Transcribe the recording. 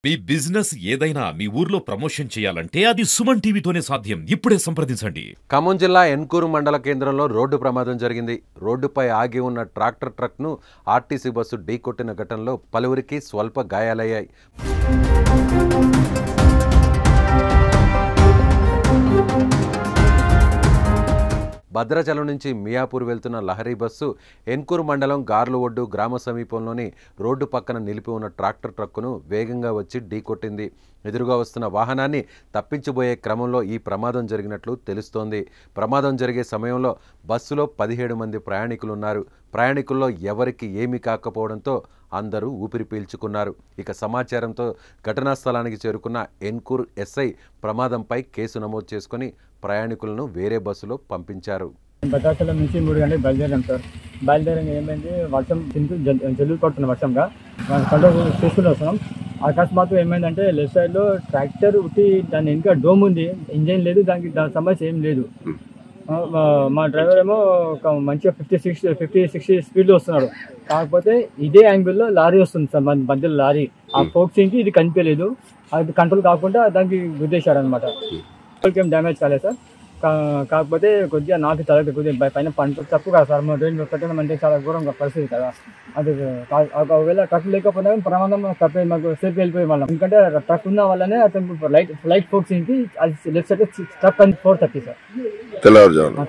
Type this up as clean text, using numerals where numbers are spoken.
మీ business ఏదైనా మీ ఊర్లో promotion చేయాలంటే అది సుమన్ టీవీతోనే సాధ్యం. ఇప్పుడే సంప్రదించండి. ఖమ్మం జిల్లా ఎన్కూరు మండల కేంద్రంలో రోడ్డు ప్రమాదం జరిగింది. రోడ్డుపై ఆగి ఉన్న ట్రాక్టర్ ట్రక్ను ఆర్టీసీ బస్సు ఢీకొట్టిన ఘటనలో పలువురికి స్వల్ప గాయాలయ్యాయి. భద్రాచలం నుంచి మియాపూర్ వెళ్తున్న లహరీ బస్సు ఎన్కూరు మండలం గార్లు ఒడ్డు గ్రామ సమీపంలోని రోడ్డు పక్కన నిలిపి ఉన్న ట్రాక్టర్ ట్రక్కును వేగంగా వచ్చి ఢీకొట్టింది. ఎదురుగా వస్తున్న వాహనాన్ని తప్పించబోయే క్రమంలో ఈ ప్రమాదం జరిగినట్లు తెలుస్తోంది. ప్రమాదం జరిగే సమయంలో బస్సులో 17 మంది ప్రయాణికులున్నారు. ప్రయాణికుల్లో ఎవరికి ఏమీ కాకపోవడంతో అందరూ ఊపిరి పీల్చుకున్నారు. ఇక సమాచారంతో ఘటనా స్థలానికి చేరుకున్న ఎన్కూర్ ఎస్ఐ ప్రమాదంపై కేసు నమోదు చేసుకుని ప్రయాణికులను వేరే బస్సులో పంపించారు. భద్రాచలం నుంచి 3 గంటలకు బయలుదేరాం సార్. బయలుదేరంగా ఏమైంది, వర్షం జల్లులు పడుతున్న వర్షంగా కంట్రోల్ చేసుకుని వస్తున్నాం. అకస్మాత్తు ఏమైందంటే లెఫ్ట్ సైడ్లో ట్రాక్టర్ ఉట్టి దాని ఇంకా డోమ్ ఉంది, ఇంజన్ లేదు, దానికి సమస్య ఏం లేదు. మా డ్రైవర్ ఏమో ఒక మంచిగా 50-60 స్పీడ్లో వస్తున్నాడు. కాకపోతే ఇదే యాంగిల్లో లారీ వస్తుంది సార్, మన మధ్యలో లారీ. ఆ ఫోక్సింగ్కి ఇది కనిపించలేదు, అది కంట్రోల్ కాకుండా దానికి గుద్దేశాడు అనమాట. ఏం డ్యామేజ్ కాలేదు సార్. కాకపోతే కొద్దిగా నాకు తల కొద్దిగా పైన పంట తప్పు కదా సార్, ట్రైన్ పెట్టడం అంటే చాలా ఘోరంగా పరిస్థితి కదా. అది ఒకవేళ ట్రక్ లేకపోతే ప్రమాదం తప్పే మాకు సేఫ్ వెళ్ళిపోయి వాళ్ళం. ఎందుకంటే ట్రక్ ఉన్న వల్లనే అతను ఫ్లైట్ ఫోక్సింగ్కి అది లెఫ్ట్ సైడ్ ట్రక్ 4:30 సార్. తెల్లవారుజామున